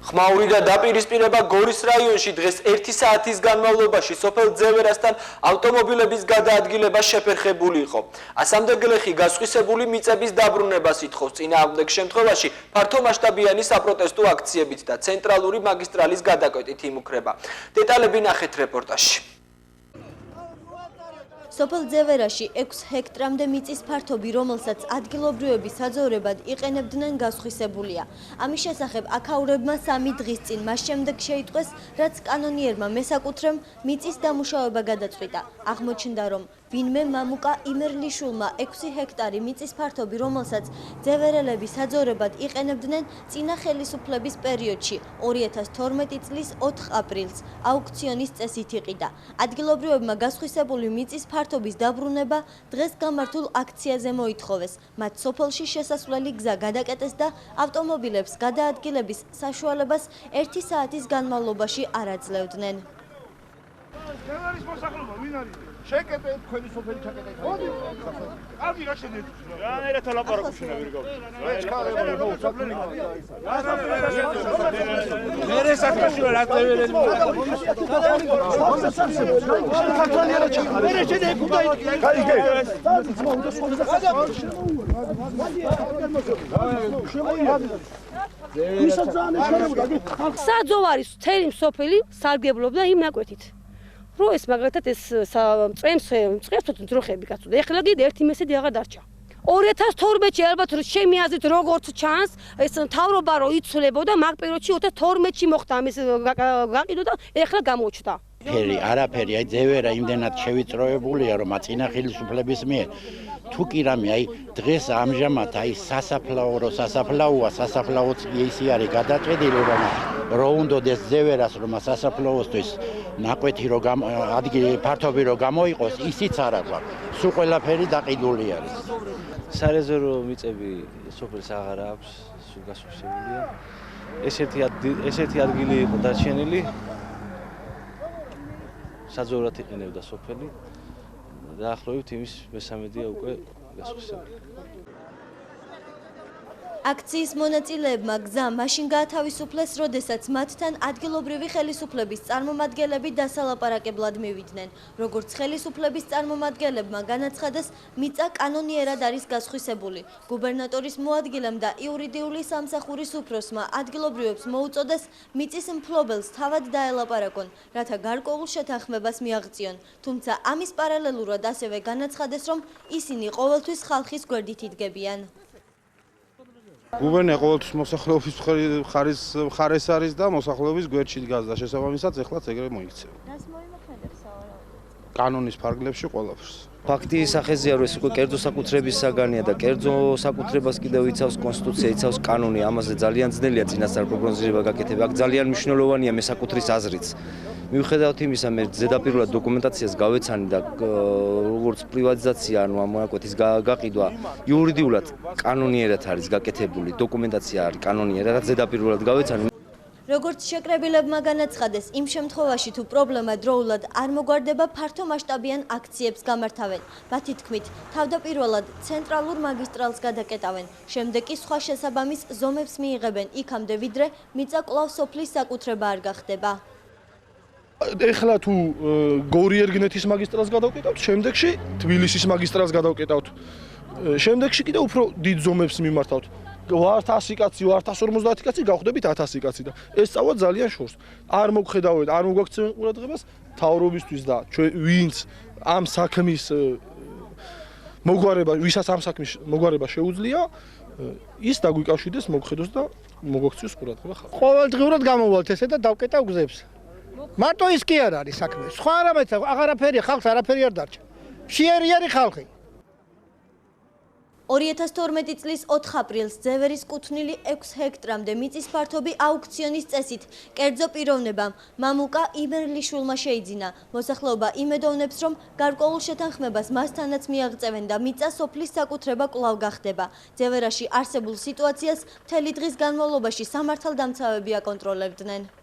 ხმაური და დაპირისპირება გორის რაიონში დღეს 1 საათის განმავლობაში სოფელ ძევერასთან ავტომობილების გადაადგილება შეფერხებული იყო. ასამდეგლეხი გასხვისებული მიწების დაბრუნებას ითხოვს წინააღმდეგ შემთხვევაში ფართომასშტაბიანი საპროტესტო აქციებით და ცენტრალური მაგისტრალის გადაკვეთით იმუქრება. დეტალები ნახეთ რეპორტაჟში. სოფელ ძევერაში 6 ჰექტრამდე მიწის ფართობი, რომელსაც ადგილობრივები საძოვრებად იყენებდნენ, გასხვისებულია. ამის შესახებ აქაურებმა 3 დღის წინ მას შემდეგ შეიტყვეს, რაც კანონიერმა მესაკუთრემ მიწის დამუშავება გადაწყვიტა. აღმოჩნდა, რომ ვინმე მამუკა იმერლიშვილმა 6 ჰექტარი მიწის ფართობი, რომელსაც ძევერელები საძოვრებად იყენებდნენ, წინა ხელისუფლების პერიოდში 2012 წლის 4 აპრილს აუქციონის წესით იყიდა. ადგილობრივებმა გასხვისებული მიწის ფართობის დაბრუნება დღეს გამართულ აქციაზე მოითხოვეს. მათ სოფელში შესასვლელი გზა გადაკეტეს და ავტომობილებს გადაადგილების საშუალებას 1 საათის განმავლობაში არ აძლევდნენ. შეკეტეთ თქვენი სოფელი ჩაკეტეთ. კარგი რა შედეთ. რანაირად ლაპარაკობ შენ ვირგო. მერე საქმეში რა წეველები. მერე შედეთ საძოვარის მთელი სოფელი სარგებლობდა იმ ნაკვეთით. რო ეს მაგალითად ეს წრემს ძროხები გაწოდა. ეხლა კიდე 1/3 აღარ დარჩა. 2012-ში ალბათ ჩემი აზრით როგორც ჩანს, ეს მთავრობა რო იცვლებოდა, მაგ პერიოდში 2012-ში მოხდა ამის გაყიდვა და ეხლა გამოჩნდა. არაფერი, აი ძევერა იმდენად შევიწროებულია, რომ წინა ხელისუფლების მიერ თუ კი რამე, აი დღეს ამჟამად აი სასაფლაოც ისი არის გადაწყვეტილი, რომ უნდოდეს ძევერას რომ სასაფლაოსთვის ნაკვეთი ფართობი რო გამოიყოს, ისიც არ აქვს. სულ ყველაფერი დაყიდული არის. სარეზერვო მიწები სოფელს აღარ აქვს, სულ გასხვისებულია. ესეთი ადგილი იყო დარჩენილი. საძოვრად იყენებდა სოფელი. დაახლოებით იმის მესამედია უკვე გასხვისებული. აქციის მონაწილეებმა გზა მაშინ გაათავისუფლეს, როდესაც მათთან ადგილობრივი ხელისუფლების წარმომადგენლები დასალაპარაკებლად მივიდნენ. როგორც ხელისუფლების წარმომადგენლებმა განაცხადეს, მიწა კანონიერად არის გასხვისებული. გუბერნატორის მოადგილემ და იურიდიული სამსახურის უფროსმა ადგილობრივებს მოუწოდეს მიწის მფლობელს თავად დაელაპარაკონ, რათა გარკვეულ შეთანხმებას მიაღწიონ. თუმცა ამის პარალელურად ასევე განაცხადეს, რომ ისინი ყოველთვის ხალხის გვერდით იდგებიან. გუბერნია ყოველთვის მოსახლეობის მხარეს არის და მოსახლეობის გვერდში დგას და შესაბამისად ეხლაც ეგრე მოიქცევა. რას მოიმოქმედებს სავარაუდოდ? კანონის ფარგლებში ყველაფერს. ფაქტი სახეზია, რომ ეს უკვე კერძო საკუთრების საგანია და კერძო საკუთრებას კიდევ იცავს კონსტიტუცია, იცავს კანონი, ამაზე ძალიან ძნელია წინასწარ პროგნოზირება გაკეთება. აქ ძალიან მნიშვნელოვანია მესაკუთრის აზრიც. მიუხედავად იმისა, მე ზედაპირულად დოკუმენტაციას გავეცანი და როგორც პრივატიზაცია, ანუ ამ ნაკვეთის გაყიდვა იურიდიულად კანონიერად არის გაკეთებული, დოკუმენტაცია არის კანონიერად, ზედაპირულად გავეცანი. როგორც შეკრებილებმა განაცხადეს, იმ შემთხვევაში თუ პრობლემა დროულად არ მოგვარდება, ფართომასშტაბიან აქციებს გამართავენ. მათი თქმით, თავდაპირველად ცენტრალურ მაგისტრალს გადაკეტავენ, შემდეგ კი სხვა შესაბამის ზომებს მიიღებენ იქამდე, ვიდრე მიწა კვლავ სოფლის საკუთრება არ გახდება. ეხლა თუ გორი-ერგნეთის მაგისტრალს გადავკეტავთ, შემდეგში თბილისის მაგისტრალს გადავკეტავთ. შემდეგში კიდე უფრო დიდ ზომებს მიმართავთ. ვართ 100 კაცი, ვართ 150 კაცი, გავხდებით 1000 კაცი და ეს სწავლა ძალიან შორს. არ მოგხედავთ, არ მოგვაქცევენ ყურადღებას თავრობისთვის და ვინც ამ საქმის მოგვარება, ვისაც ამ საქმის მოგვარება შეუძლია, ის დაგვიკავშირდეს, მოგხედოს და მოგვაქციოს ყურადღება ხალხს. ყოველდღიურად გამოვალთ ესე და დავკეტავ გზებს. მარტო ის კი არ არის საქმე. სხვა არამედ აღარაფერი ხალხს არაფერი არ დარჩა. შეერი არის ხალხი. 2012 წლის 4 აპრილს ძევერის კუთვნილი 6 ჰექტრამდე მიწის ფართობი აუქციონის წესით კერძო პიროვნებამ მამუკა იმერლიშვილმა შეიძინა. მოსახლეობა იმედოვნებს, რომ გარკვეულ შეთანხმებას მასთანაც მიაღწევენ და მიწა სოფლის საკუთრება კვლავ გახდება. ძევერაში არსებულ სიტუაციას მთელი დღის განმავლობაში სამართალდამცავები აკონტროლებდნენ.